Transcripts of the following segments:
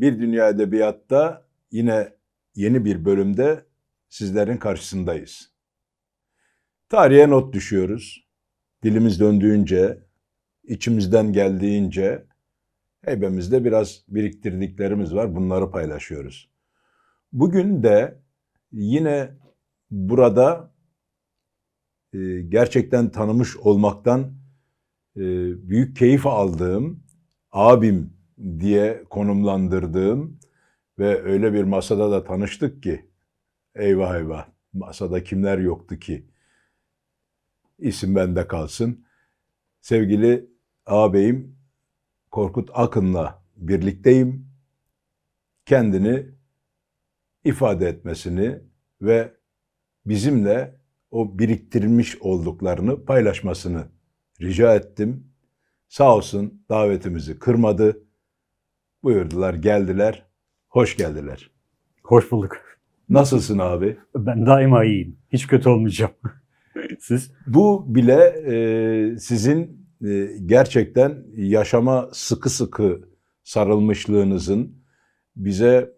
Bir Dünya Edebiyat'ta yine yeni bir bölümde sizlerin karşısındayız. Tarihe not düşüyoruz. Dilimiz döndüğünce, içimizden geldiğince heybemizde biraz biriktirdiklerimiz var. Bunları paylaşıyoruz. Bugün de yine burada gerçekten tanımış olmaktan büyük keyif aldığım, abim diye konumlandırdığım ve öyle bir masada da tanıştık ki eyvah eyvah masada kimler yoktu ki, isim bende kalsın. Sevgili ağabeyim Korkut Akın'la birlikteyim. Kendini ifade etmesini ve bizimle o biriktirmiş olduklarını paylaşmasını rica ettim. Sağ olsun davetimizi kırmadı. Buyurdular, geldiler. Hoş geldiler. Hoş bulduk. Nasılsın abi? Ben daima iyiyim. Hiç kötü olmayacağım. Siz? Bu bile sizin gerçekten yaşama sıkı sıkı sarılmışlığınızın, bize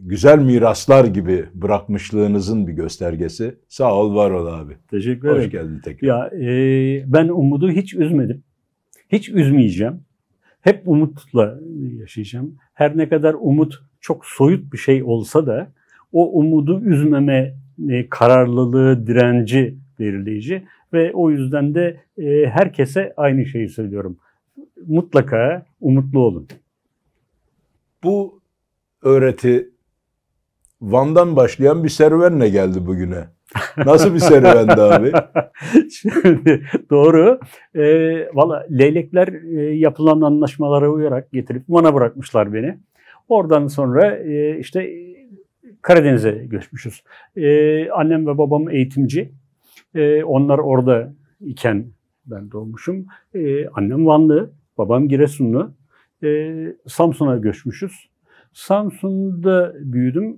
güzel miraslar gibi bırakmışlığınızın bir göstergesi. Sağ ol, var ol abi. Teşekkür ederim. Hoş geldin tekrar. Ya, ben umudu hiç üzmedim. Hiç üzmeyeceğim. Hep umutla yaşayacağım. Her ne kadar umut çok soyut bir şey olsa da o umudu üzmeme kararlılığı, direnci belirleyici ve o yüzden de herkese aynı şeyi söylüyorum. Mutlaka umutlu olun. Bu öğreti Van'dan başlayan bir serüvenle geldi bugüne. Nasıl bir serüvendi abi? Şimdi, doğru. Valla leylekler yapılan anlaşmalara uyarak getirip Van'a bırakmışlar beni. Oradan sonra işte Karadeniz'e göçmüşüz. Annem ve babam eğitimci. Onlar orada iken ben doğmuşum. Annem Vanlı, babam Giresunlu. Samsun'a göçmüşüz. Samsun'da büyüdüm.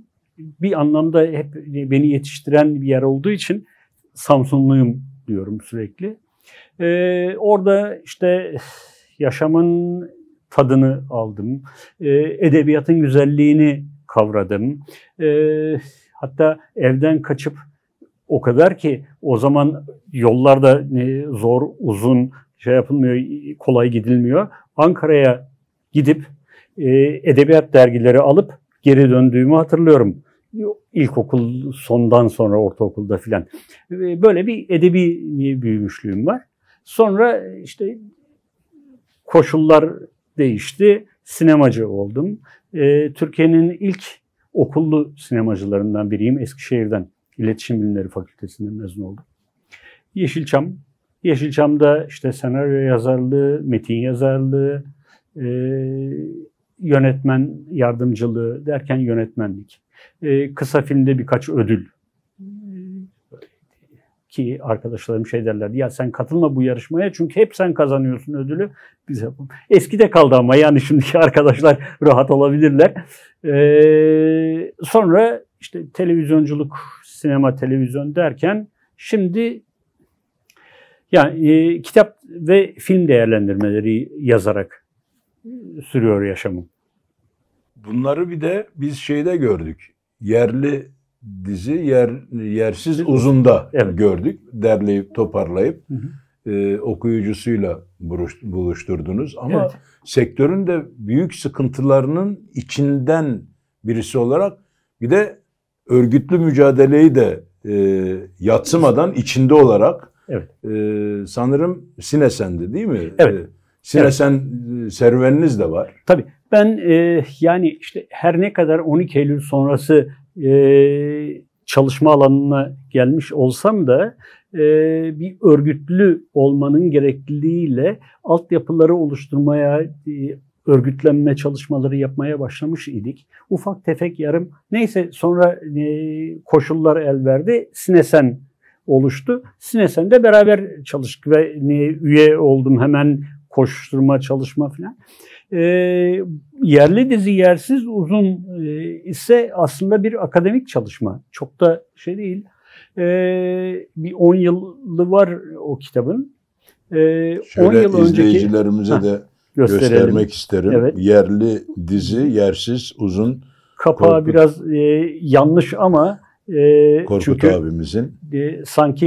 Bir anlamda hep beni yetiştiren bir yer olduğu için Samsunluyum diyorum sürekli. Orada işte yaşamın tadını aldım. Edebiyatın güzelliğini kavradım. Hatta evden kaçıp, o kadar ki o zaman yollarda zor, uzun, şey yapılmıyor, kolay gidilmiyor. Ankara'ya gidip edebiyat dergileri alıp geri döndüğümü hatırlıyorum. İlkokul sondan sonra ortaokulda filan. Böyle bir edebi büyümüşlüğüm var. Sonra işte koşullar değişti. Sinemacı oldum. Türkiye'nin ilk okullu sinemacılarından biriyim. Eskişehir'den İletişim Bilimleri Fakültesi'nden mezun oldum. Yeşilçam'da işte senaryo yazarlığı, metin yazarlığı, yönetmen yardımcılığı derken yönetmenlik. Kısa filmde birkaç ödül. Ki arkadaşlarım şey derlerdi, ya sen katılma bu yarışmaya çünkü hep sen kazanıyorsun ödülü. Biz yapalım. Eskide kaldı ama yani şimdiki arkadaşlar rahat olabilirler. Sonra işte televizyonculuk, sinema, televizyon derken şimdi yani kitap ve film değerlendirmeleri yazarak sürüyor yaşamım. Bunları bir de biz şeyde gördük. Yerli dizi, yersiz uzunda evet. gördük. Derleyip toparlayıp okuyucusuyla buluşturdunuz. Ama evet, sektörün de büyük sıkıntılarının içinden birisi olarak bir de örgütlü mücadeleyi de yadsımadan içinde olarak evet, sanırım Sinesen'di değil mi? Evet. Sinesen serüveniniz de var. Tabii. Ben yani işte her ne kadar 12 Eylül sonrası çalışma alanına gelmiş olsam da bir örgütlü olmanın gerekliliğiyle altyapıları oluşturmaya, örgütlenme çalışmaları yapmaya başlamış idik. Ufak tefek yarım. Neyse sonra koşullar el verdi. Sinesen oluştu. Sinesen'de beraber çalıştık ve üye oldum hemen, koşturma, çalışma falan. Yerli dizi yersiz uzun ise aslında bir akademik çalışma. Çok da şey değil. Bir 10 yılı var o kitabın. 10 yıl izleyicilerimize de göstermek isterim. Evet. Yerli dizi, yersiz, uzun. Kapağı biraz yanlış ama Korkut çünkü abimizin. Sanki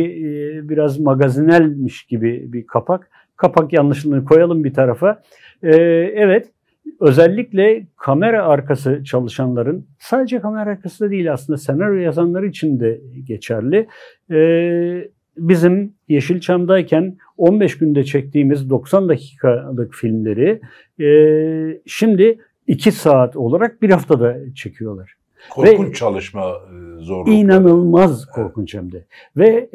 biraz magazinelmiş gibi bir kapak. Kapak yanlışlığını koyalım bir tarafa. Evet, özellikle kamera arkası çalışanların, sadece kamera arkası da değil aslında, senaryo yazanları için de geçerli. Bizim Yeşilçam'dayken 15 günde çektiğimiz 90 dakikalık filmleri şimdi 2 saat olarak bir haftada çekiyorlar. Korkunç çalışma zorlukları. İnanılmaz korkunç hem de. Ve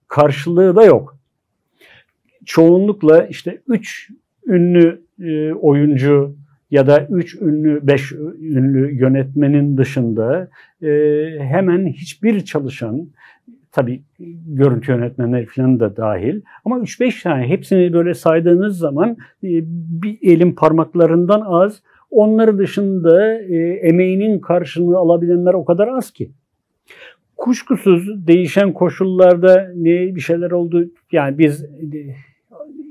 karşılığı da yok. Çoğunlukla işte 3 ünlü oyuncu ya da 3 ünlü, 5 ünlü yönetmenin dışında hemen hiçbir çalışan, tabii görüntü yönetmenleri falan da dahil, ama 3-5 tane, hepsini böyle saydığınız zaman bir elin parmaklarından az. Onları dışında emeğinin karşılığını alabilenler o kadar az ki. Kuşkusuz değişen koşullarda bir şeyler oldu. Yani biz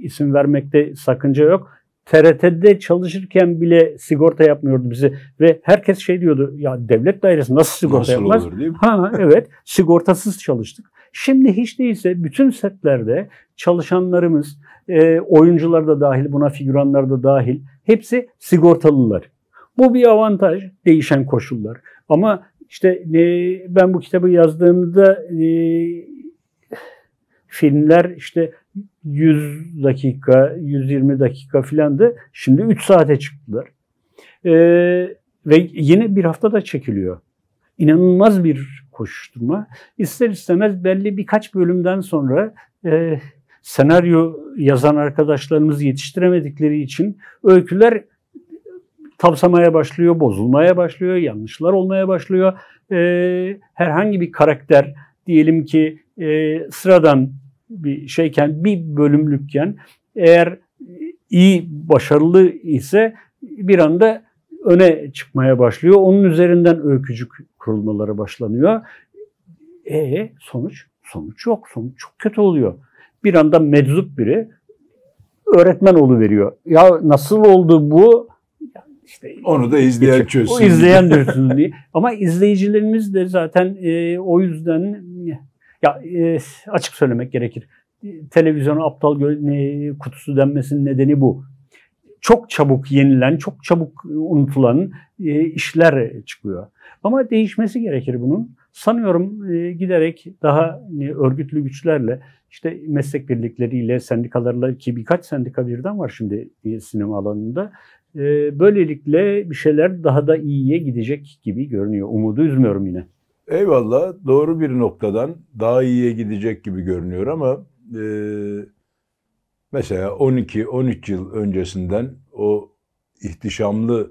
isim vermekte sakınca yok. TRT'de çalışırken bile sigorta yapmıyordu bizi ve herkes şey diyordu, ya devlet dairesi nasıl sigorta yapmaz? Olur, değil mi? Evet, sigortasız çalıştık. Şimdi hiç değilse bütün setlerde çalışanlarımız, oyuncular da dahil, buna figüranlar da dahil, hepsi sigortalılar. Bu bir avantaj, değişen koşullar. Ama işte ben bu kitabı yazdığımda filmler işte 100 dakika, 120 dakika filandı. Şimdi 3 saate çıktılar. Ve yine bir haftada çekiliyor. İnanılmaz bir koşuşturma. İster istemez belli birkaç bölümden sonra senaryo yazan arkadaşlarımızı yetiştiremedikleri için öyküler tavsamaya başlıyor, bozulmaya başlıyor, yanlışlar olmaya başlıyor. Herhangi bir karakter, diyelim ki sıradan bir şeyken, bir bölümlükken, eğer iyi, başarılı ise bir anda öne çıkmaya başlıyor. Onun üzerinden öykücük kurulmaları başlanıyor. Sonuç yok. Sonuç çok kötü oluyor. Bir anda meczup biri öğretmen oluveriyor. Ya nasıl oldu bu? İşte onu da izleyen çözsün. O izleyen dürsün diye. Ama izleyicilerimiz de zaten o yüzden, ya açık söylemek gerekir, televizyona aptal kutusu denmesinin nedeni bu. Çok çabuk yenilen, çok çabuk unutulan işler çıkıyor. Ama değişmesi gerekir bunun. Sanıyorum giderek daha örgütlü güçlerle, işte meslek birlikleriyle, sendikalarla, ki birkaç sendika birden var şimdi sinema alanında. Böylelikle bir şeyler daha da iyiye gidecek gibi görünüyor. Umudu üzmüyorum yine. Eyvallah, doğru bir noktadan daha iyiye gidecek gibi görünüyor ama mesela 12-13 yıl öncesinden o ihtişamlı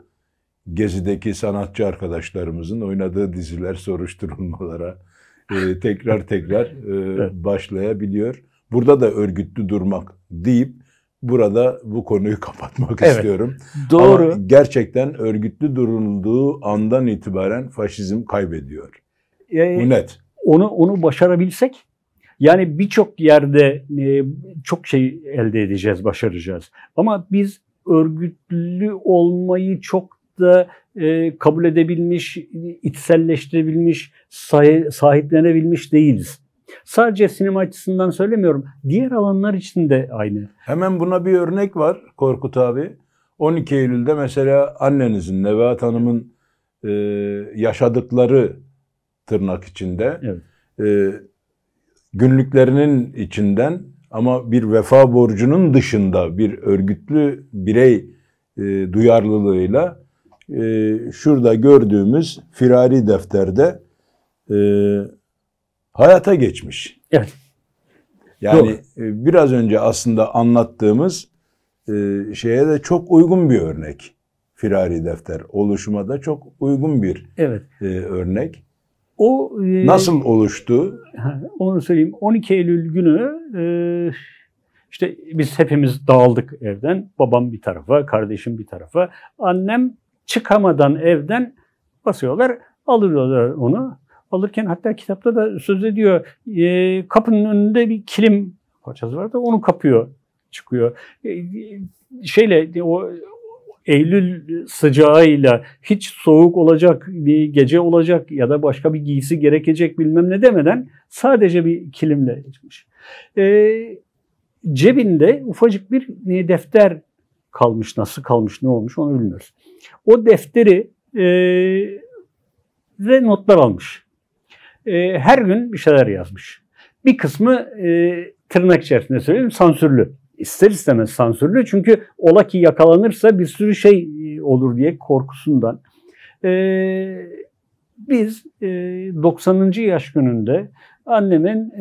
Gezi'deki sanatçı arkadaşlarımızın oynadığı diziler soruşturulmalara tekrar Evet. başlayabiliyor. Burada da örgütlü durmak deyip burada bu konuyu kapatmak istiyorum. Doğru. Ama gerçekten örgütlü durulduğu andan itibaren faşizm kaybediyor. Bu net. Onu başarabilsek, yani birçok yerde çok şey elde edeceğiz, başaracağız. Ama biz örgütlü olmayı çok da kabul edebilmiş, içselleştirebilmiş, sahiplenebilmiş değiliz. Sadece sinema açısından söylemiyorum. Diğer alanlar için de aynı. Hemen buna bir örnek var Korkut abi. 12 Eylül'de mesela annenizin, Nebahat Hanım'ın yaşadıkları, tırnak içinde, Evet. Günlüklerinin içinden ama bir vefa borcunun dışında bir örgütlü birey duyarlılığıyla şurada gördüğümüz firari defterde hayata geçmiş. Evet. Yani biraz önce aslında anlattığımız şeye de çok uygun bir örnek. Firari defter oluşuma da çok uygun bir örnek. O nasıl oluştu? Onu söyleyeyim. 12 Eylül günü işte biz hepimiz dağıldık evden. Babam bir tarafa, kardeşim bir tarafa. Annem çıkamadan evden basıyorlar, alıyorlar onu. Alırken hatta kitapta da söz ediyor. Kapının önünde bir kilim parçası vardı, onu kapıyor çıkıyor. Şeyle o Eylül sıcağıyla hiç soğuk olacak, bir gece olacak ya da başka bir giysi gerekecek bilmem ne demeden sadece bir kilimle çıkmış. Cebinde ufacık bir defter kalmış. Nasıl kalmış, ne olmuş onu bilmiyoruz. O defteri ve notlar almış. Her gün bir şeyler yazmış. Bir kısmı tırnak içerisinde söyleyeyim sansürlü. İster istemez sansürlü çünkü ola ki yakalanırsa bir sürü şey olur diye korkusundan. Biz 90. yaş gününde annemin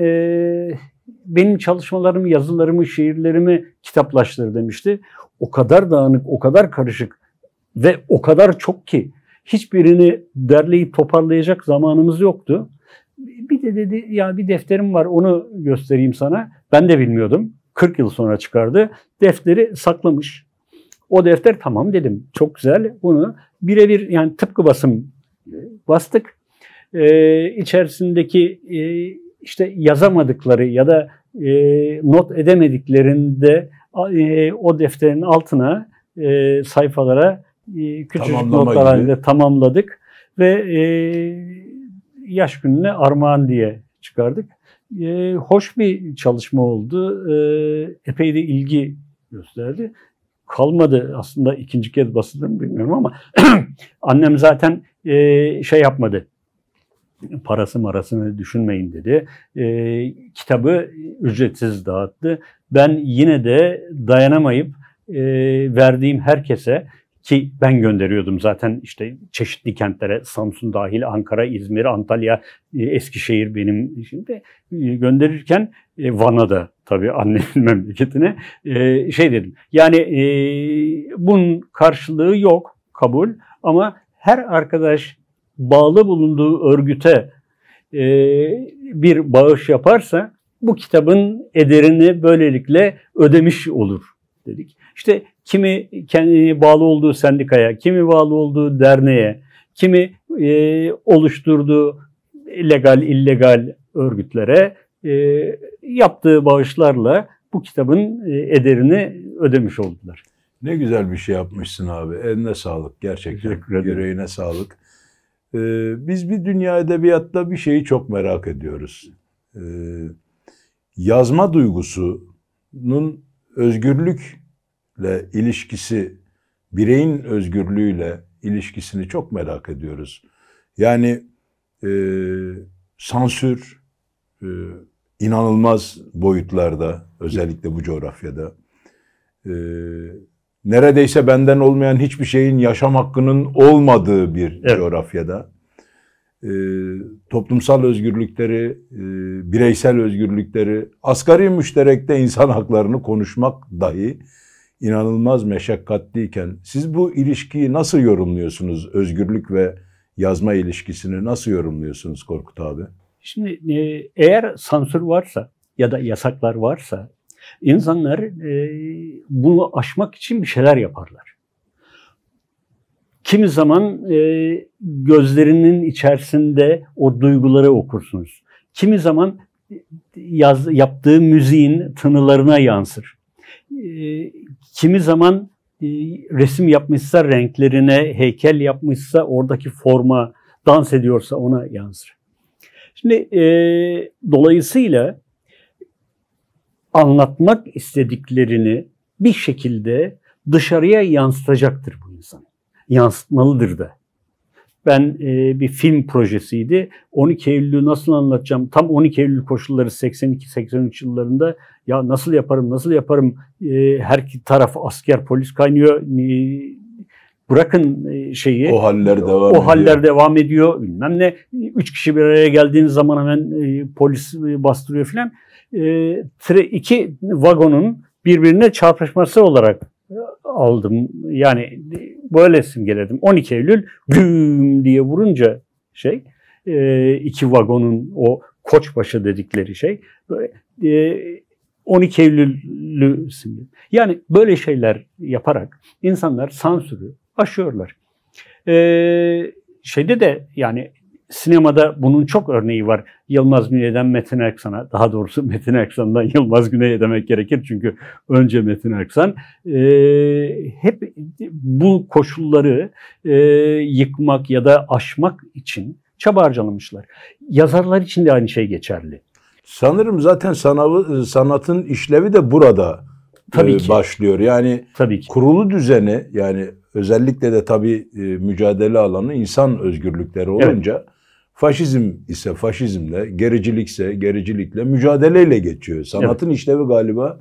benim çalışmalarımı, yazılarımı, şiirlerimi kitaplaştır demişti. O kadar dağınık, o kadar karışık ve o kadar çok ki hiçbirini derleyip toparlayacak zamanımız yoktu. Bir de dedi ya bir defterim var onu göstereyim sana. Ben de bilmiyordum. 40 yıl sonra çıkardı. Defteri saklamış. O defter tamam dedim. Çok güzel. Bunu birebir yani tıpkı bastık. İçerisindeki işte yazamadıkları ya da not edemediklerinde o defterin altına sayfalara küçücük notlar halinde tamamladık ve yaş gününe armağan diye çıkardık. Hoş bir çalışma oldu. Epey de ilgi gösterdi. Kalmadı aslında ikinci kez basılır mı bilmiyorum ama annem zaten şey yapmadı. Parası marasını düşünmeyin dedi. Kitabı ücretsiz dağıttı. Ben yine de dayanamayıp verdiğim herkese ki ben gönderiyordum zaten işte çeşitli kentlere Samsun dahil Ankara, İzmir, Antalya, Eskişehir benim şimdi gönderirken Van'a da tabii annemin memleketine şey dedim. Yani bunun karşılığı yok kabul ama her arkadaş bağlı bulunduğu örgüte bir bağış yaparsa bu kitabın ederini böylelikle ödemiş olur dedik. İşte kimi kendine bağlı olduğu sendikaya, kimi bağlı olduğu derneğe, kimi oluşturduğu legal, illegal örgütlere yaptığı bağışlarla bu kitabın ederini ödemiş oldular. Ne güzel bir şey yapmışsın abi. Eline sağlık gerçekten. Yüreğine sağlık. Biz bir dünya edebiyatta bir şeyi çok merak ediyoruz. Yazma duygusunun özgürlükle ilişkisi, bireyin özgürlüğüyle ilişkisini çok merak ediyoruz. Yani sansür inanılmaz boyutlarda, özellikle bu coğrafyada. Neredeyse benden olmayan hiçbir şeyin yaşam hakkının olmadığı bir coğrafyada toplumsal özgürlükleri, bireysel özgürlükleri, asgari müşterekte insan haklarını konuşmak dahi inanılmaz meşakkatliyken siz bu ilişkiyi nasıl yorumluyorsunuz? Özgürlük ve yazma ilişkisini nasıl yorumluyorsunuz Korkut abi? Şimdi eğer sansür varsa ya da yasaklar varsa İnsanlar bunu aşmak için bir şeyler yaparlar. Kimi zaman gözlerinin içerisinde o duyguları okursunuz. Kimi zaman yaptığı müziğin tınılarına yansır. Kimi zaman resim yapmışsa renklerine, heykel yapmışsa oradaki forma, dans ediyorsa ona yansır. Şimdi dolayısıyla anlatmak istediklerini bir şekilde dışarıya yansıtacaktır bu insan. Yansıtmalıdır da. Ben bir film projesiydi. 12 Eylül'ü nasıl anlatacağım? Tam 12 Eylül koşulları 82-83 yıllarında ya nasıl yaparım? Her taraf asker, polis kaynıyor. Bırakın şeyi. O haller devam ediyor. Bilmem ne. 3 kişi bir araya geldiğiniz zaman hemen polis bastırıyor filan. 2 vagonun birbirine çarpışması olarak aldım. Yani böyle simgeledim. 12 Eylül güm diye vurunca 2 vagonun o koçbaşı dedikleri şey böyle 12 Eylül'lü simge. Yani böyle şeyler yaparak insanlar sansürü aşıyorlar. Şeyde de yani sinemada bunun çok örneği var. Yılmaz Güney'den Metin Erksan'a, daha doğrusu Metin Erksan'dan Yılmaz Güney'e demek gerekir. Çünkü önce Metin Erksan. Hep bu koşulları yıkmak ya da aşmak için çaba harcalamışlar. Yazarlar için de aynı şey geçerli. Sanırım zaten sanatın işlevi de burada başlıyor. Yani tabii ki. Kurulu düzeni, yani özellikle de tabii mücadele alanı insan özgürlükleri olunca, evet, faşizm ise faşizmle, gericilikse gericilikle, mücadeleyle geçiyor. Sanatın işlevi galiba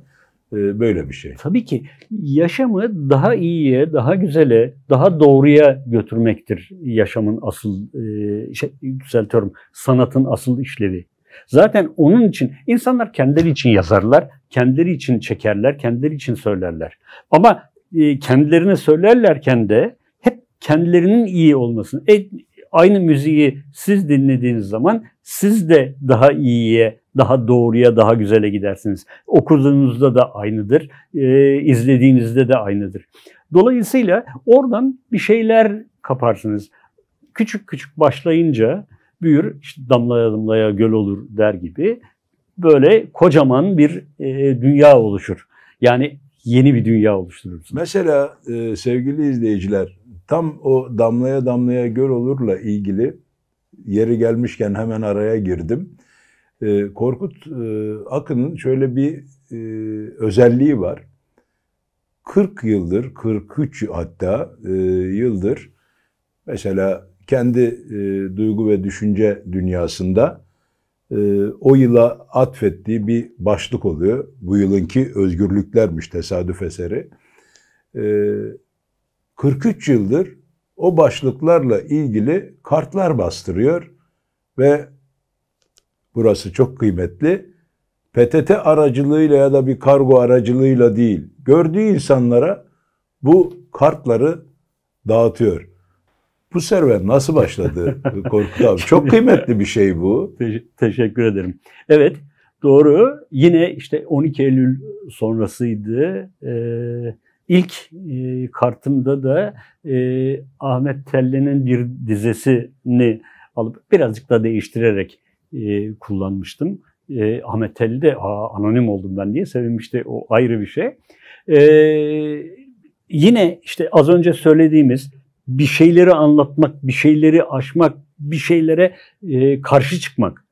böyle bir şey. Tabii ki yaşamı daha iyiye, daha güzele, daha doğruya götürmektir yaşamın asıl, düzeltiyorum, sanatın asıl işlevi. Zaten onun için insanlar kendileri için yazarlar, kendileri için çekerler, kendileri için söylerler. Ama kendilerine söylerlerken de hep kendilerinin iyi olmasını. Aynı müziği siz dinlediğiniz zaman siz de daha iyiye, daha doğruya, daha güzele gidersiniz. Okuduğunuzda da aynıdır, izlediğinizde de aynıdır. Dolayısıyla oradan bir şeyler kaparsınız. Küçük küçük başlayınca büyür, işte damlaya damlaya göl olur der gibi böyle kocaman bir dünya oluşur. Yani yeni bir dünya oluşturursunuz. Mesela sevgili izleyiciler, tam o damlaya damlaya göl olurla ilgili yeri gelmişken hemen araya girdim. Korkut Akın'ın şöyle bir özelliği var. 40 yıldır, 43 hatta yıldır mesela kendi duygu ve düşünce dünyasında o yıla atfettiği bir başlık oluyor. Bu yılınki özgürlüklermiş, tesadüf eseri. 43 yıldır o başlıklarla ilgili kartlar bastırıyor ve burası çok kıymetli. PTT aracılığıyla ya da bir kargo aracılığıyla değil, gördüğü insanlara bu kartları dağıtıyor. Bu serüven nasıl başladı Korkut abi? Çok kıymetli bir şey bu. Teşekkür ederim. Evet, doğru. Yine işte 12 Eylül sonrasıydı. İlk kartımda da Ahmet Telli'nin bir dizesini alıp birazcık da değiştirerek kullanmıştım. Ahmet Telli de anonim oldum ben diye sevinmişti. O ayrı bir şey. Yine işte az önce söylediğimiz bir şeyleri anlatmak, bir şeyleri aşmak, bir şeylere karşı çıkmak,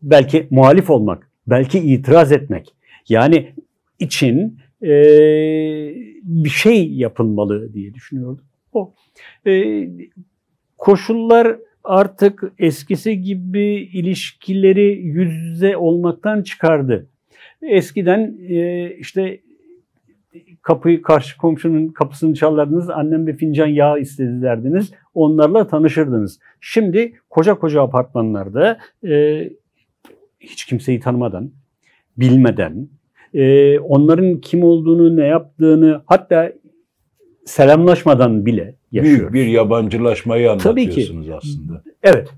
belki muhalif olmak, belki itiraz etmek. Yani için bir şey yapılmalı diye düşünüyordum. O koşullar artık eskisi gibi ilişkileri yüz yüze olmaktan çıkardı. Eskiden işte karşı komşunun kapısını çalardınız, annem bir fincan yağ istedi derdiniz, onlarla tanışırdınız. Şimdi koca koca apartmanlarda hiç kimseyi tanımadan, bilmeden, onların kim olduğunu, ne yaptığını, hatta selamlaşmadan bile yaşıyoruz. Büyük bir yabancılaşmayı anlatıyorsunuz aslında. Evet.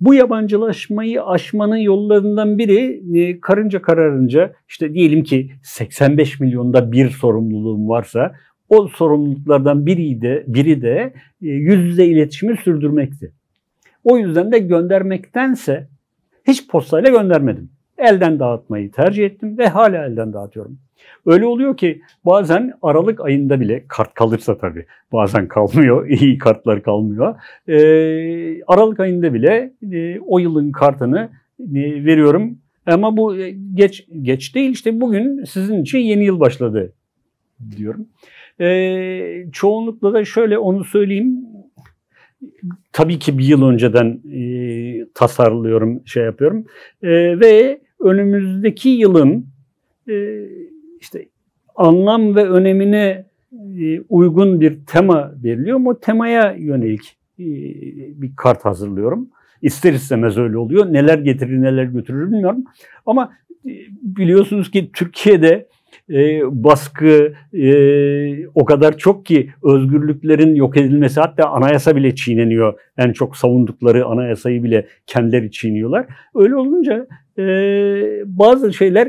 Bu yabancılaşmayı aşmanın yollarından biri karınca kararınca, işte diyelim ki 85 milyonda bir sorumluluğum varsa o sorumluluklardan biri de yüz yüze iletişimi sürdürmekti. O yüzden de göndermektense hiç postayla göndermedim. Elden dağıtmayı tercih ettim ve hala elden dağıtıyorum. Öyle oluyor ki bazen Aralık ayında bile, kart kalırsa tabii, bazen kalmıyor, iyi kartlar kalmıyor. Aralık ayında bile o yılın kartını veriyorum. Ama bu geç değil, işte bugün sizin için yeni yıl başladı diyorum. Çoğunlukla da şöyle onu söyleyeyim. Tabii ki bir yıl önceden tasarlıyorum, şey yapıyorum. Ve önümüzdeki yılın işte anlam ve önemine uygun bir tema veriliyor. O temaya yönelik bir kart hazırlıyorum. İster istemez öyle oluyor. Neler getirir, neler götürür bilmiyorum. Ama biliyorsunuz ki Türkiye'de baskı o kadar çok ki özgürlüklerin yok edilmesi, hatta anayasa bile çiğneniyor. En çok savundukları anayasayı bile kendileri çiğniyorlar. Öyle olunca bazı şeyler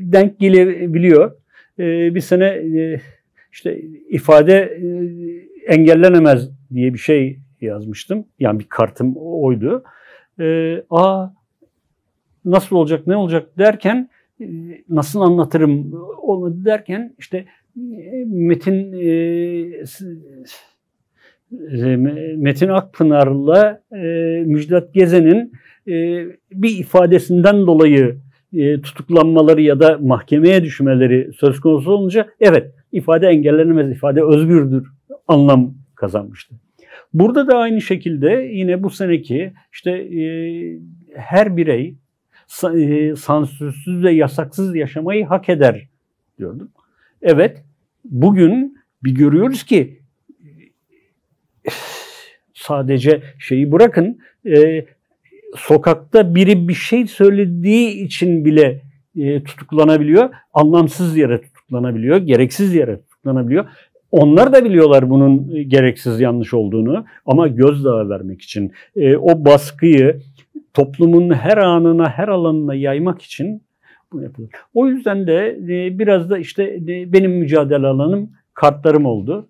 denk gelebiliyor. Bir sene işte ifade engellenemez diye bir şey yazmıştım. Yani bir kartım oydu. Nasıl olacak, ne olacak derken, nasıl anlatırım onu derken işte Metin Akpınar'la Müjdat Gezen'in bir ifadesinden dolayı tutuklanmaları ya da mahkemeye düşmeleri söz konusu olunca evet, ifade engellenemez, ifade özgürdür anlam kazanmıştı. Burada da aynı şekilde yine bu seneki işte her birey sansürsüz ve yasaksız yaşamayı hak eder diyordum. Evet, bugün bir görüyoruz ki sadece şeyi bırakın, sokakta biri bir şey söylediği için bile tutuklanabiliyor. Anlamsız yere tutuklanabiliyor, gereksiz yere tutuklanabiliyor. Onlar da biliyorlar bunun gereksiz, yanlış olduğunu ama gözdağı vermek için, o baskıyı toplumun her anına, her alanına yaymak için bunu yapılır. O yüzden de biraz da işte benim mücadele alanım kartlarım oldu.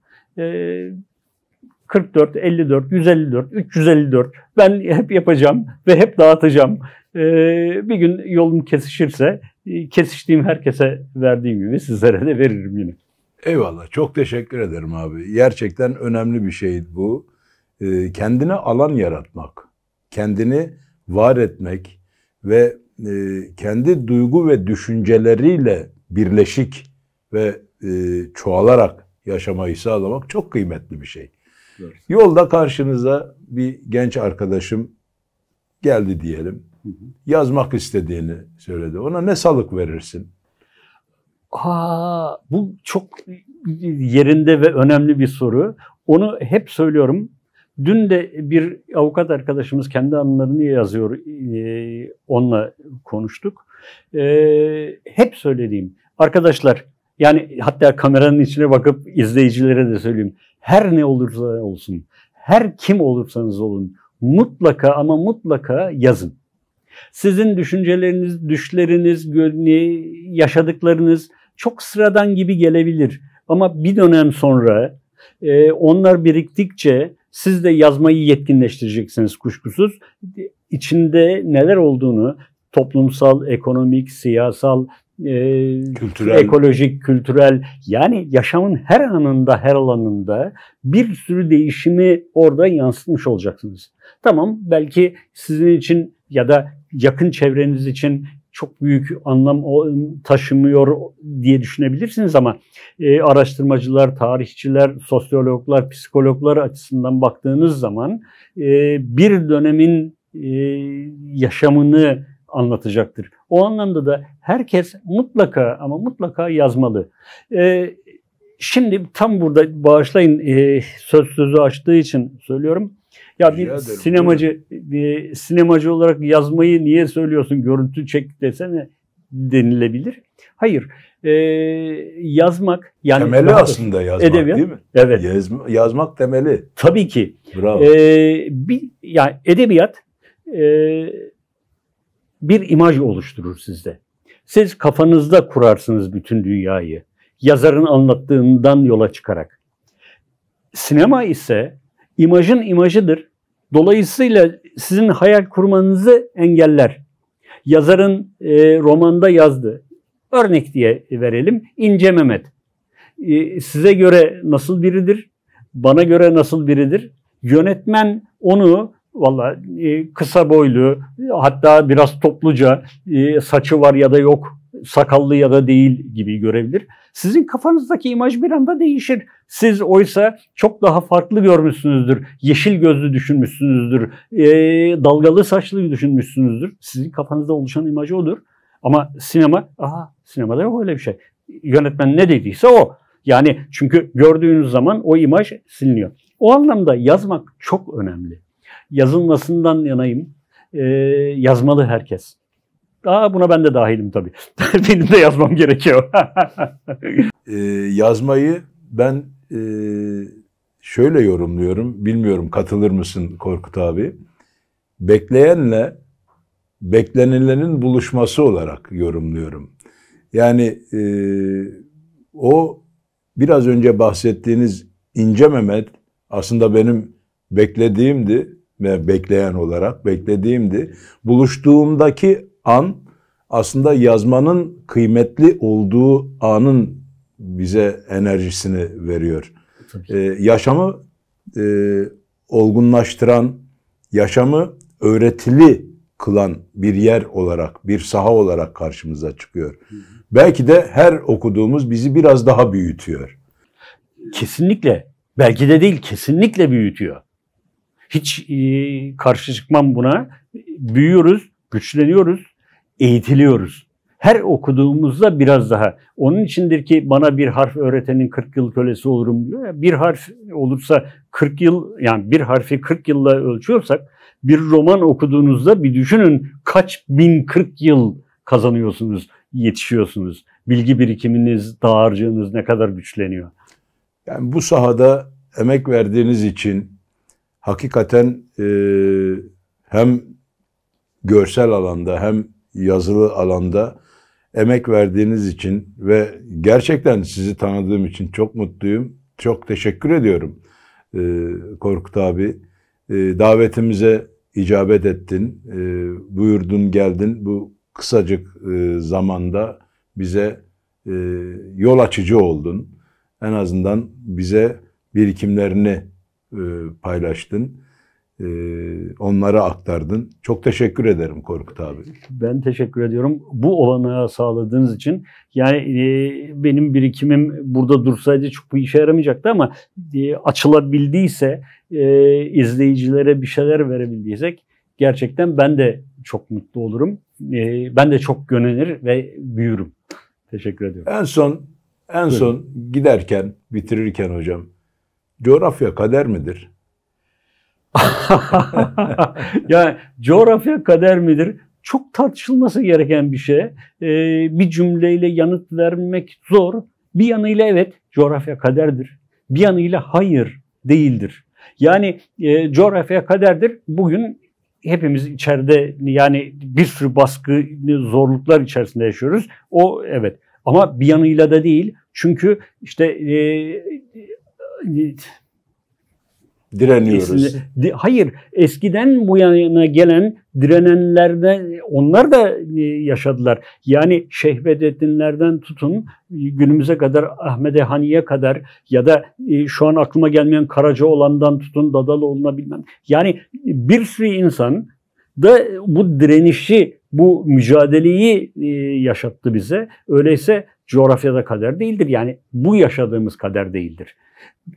44, 54, 154, 354 ben hep yapacağım ve hep dağıtacağım. Bir gün yolum kesişirse kesiştiğim herkese verdiğim gibi sizlere de veririm yine. Eyvallah. Çok teşekkür ederim abi. Gerçekten önemli bir şey bu. Kendine alan yaratmak, kendini var etmek ve kendi duygu ve düşünceleriyle birleşik ve çoğalarak yaşamayı sağlamak çok kıymetli bir şey. Evet. Yolda karşınıza bir genç arkadaşım geldi diyelim. Yazmak istediğini söyledi. Ona ne salık verirsin? Bu çok yerinde ve önemli bir soru. Onu hep söylüyorum. Dün de bir avukat arkadaşımız kendi anılarını yazıyor. Onunla konuştuk. Hep söylediğim, arkadaşlar, yani hatta kameranın içine bakıp izleyicilere de söyleyeyim. Her ne olursa olsun, her kim olursanız olun, mutlaka ama mutlaka yazın. Sizin düşünceleriniz, düşleriniz, yaşadıklarınız çok sıradan gibi gelebilir. Ama bir dönem sonra onlar biriktikçe siz de yazmayı yetkinleştireceksiniz kuşkusuz. İçinde neler olduğunu toplumsal, ekonomik, siyasal, kültürel, ekolojik, kültürel, yani yaşamın her anında, her alanında bir sürü değişimi orada yansıtmış olacaksınız. Tamam, belki sizin için ya da yakın çevreniz için çok büyük anlam taşımıyor diye düşünebilirsiniz ama araştırmacılar, tarihçiler, sosyologlar, psikologlar açısından baktığınız zaman bir dönemin yaşamını anlatacaktır. O anlamda da herkes mutlaka ama mutlaka yazmalı. Şimdi tam burada bağışlayın, sözü açtığı için söylüyorum. Ya bir sinemacı olarak yazmayı niye söylüyorsun? Görüntü çek desene denilebilir. Hayır. Yazmak yani temeli aslında yazmak, edebiyat, değil mi? Evet. Yazmak temeli. Tabii ki. Bravo. Yani edebiyat bir imaj oluşturur sizde. Siz kafanızda kurarsınız bütün dünyayı. Yazarın anlattığından yola çıkarak. Sinema ise imajın imajıdır. Dolayısıyla sizin hayal kurmanızı engeller. Yazarın romanda yazdığı, örnek diye verelim, İnce Mehmet. Size göre nasıl biridir? Bana göre nasıl biridir? Yönetmen onu vallahi kısa boylu, hatta biraz topluca, saçı var ya da yok, sakallı ya da değil gibi görebilir. Sizin kafanızdaki imaj bir anda değişir. Siz oysa çok daha farklı görmüşsünüzdür. Yeşil gözlü düşünmüşsünüzdür. Dalgalı saçlı düşünmüşsünüzdür. Sizin kafanızda oluşan imajı odur. Ama sinemada yok öyle bir şey. Yönetmen ne dediyse o. Yani çünkü gördüğünüz zaman o imaj siliniyor. O anlamda yazmak çok önemli. Yazılmasından yanayım. Yazmalı herkes. Buna ben de dahilim tabii. Benim de yazmam gerekiyor. Yazmayı ben şöyle yorumluyorum. Bilmiyorum katılır mısın Korkut abi? Bekleyenle beklenilenin buluşması olarak yorumluyorum. Yani o biraz önce bahsettiğiniz İnce Mehmet aslında benim beklediğimdi ve bekleyen olarak beklediğimdi. Buluştuğumdaki an aslında yazmanın kıymetli olduğu anın bize enerjisini veriyor. Yaşamı olgunlaştıran, yaşamı öğretili kılan bir yer olarak, bir saha olarak karşımıza çıkıyor. Belki de her okuduğumuz bizi biraz daha büyütüyor. Kesinlikle. Belki de değil, kesinlikle büyütüyor. Hiç karşı çıkmam buna. Büyüyoruz, güçleniyoruz, eğitiliyoruz. Her okuduğumuzda biraz daha. Onun içindir ki bana bir harf öğretenin 40 yıl kölesi olurum diyor. Bir harf olursa 40 yıl, yani bir harfi 40 yılla ölçüyorsak, bir roman okuduğunuzda bir düşünün kaç bin 40 yıl kazanıyorsunuz, yetişiyorsunuz. Bilgi birikiminiz, dağarcığınız ne kadar güçleniyor. Yani bu sahada emek verdiğiniz için hakikaten hem görsel alanda hem yazılı alanda emek verdiğiniz için ve gerçekten sizi tanıdığım için çok mutluyum. Çok teşekkür ediyorum Korkut abi. Davetimize icabet ettin, buyurdun geldin. Bu kısacık zamanda bize yol açıcı oldun. En azından bize birikimlerini paylaştın. Onlara aktardın. Çok teşekkür ederim Korkut abi. Ben teşekkür ediyorum. Bu olanağı sağladığınız için. Yani benim birikimim burada dursaydı çok bir işe yaramayacaktı ama açılabildiyse, izleyicilere bir şeyler verebildiysek gerçekten ben de çok mutlu olurum. Ben de çok gönenir ve büyürüm. Teşekkür ediyorum. En son giderken, bitirirken hocam, coğrafya kader midir? Yani coğrafya kader midir? Çok tartışılması gereken bir şey. Bir cümleyle yanıt vermek zor. Bir yanıyla evet, coğrafya kaderdir. Bir yanıyla hayır, değildir. Yani coğrafya kaderdir. Bugün hepimiz içeride, yani bir sürü baskı, zorluklar içerisinde yaşıyoruz. O evet. Ama bir yanıyla da değil. Çünkü işte direniyoruz. Hayır, eskiden bu yana gelen direnenlerden onlar da yaşadılar. Yani Şeyh Bedrettinlerden tutun günümüze kadar Ahmed Hani'ye kadar ya da şu an aklıma gelmeyen Karacaoğlan'dan tutun Dadaloğlu'na bilmem. Yani bir sürü insan da bu direnişi, bu mücadeleyi yaşattı bize. Öyleyse coğrafyada kader değildir. Yani bu yaşadığımız kader değildir.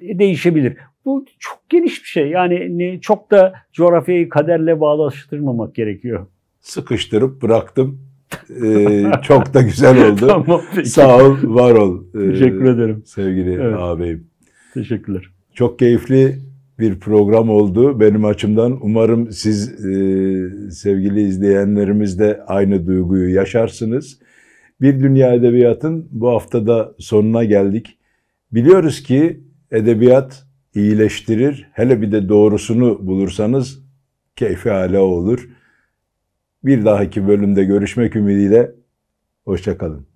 Değişebilir. Bu çok geniş bir şey. Yani çok da coğrafyayı kaderle bağdaştırmamak gerekiyor. Sıkıştırıp bıraktım. Çok da güzel oldu. Tamam, peki. Sağ ol, var ol. Teşekkür ederim. Sevgili ağabeyim. Teşekkürler. Çok keyifli bir program oldu benim açımdan. Umarım siz sevgili izleyenlerimiz de aynı duyguyu yaşarsınız. Bir Dünya Edebiyat'ın bu haftada sonuna geldik. Biliyoruz ki edebiyat iyileştirir. Hele bir de doğrusunu bulursanız keyfi âlâ olur. Bir dahaki bölümde görüşmek ümidiyle. Hoşça kalın.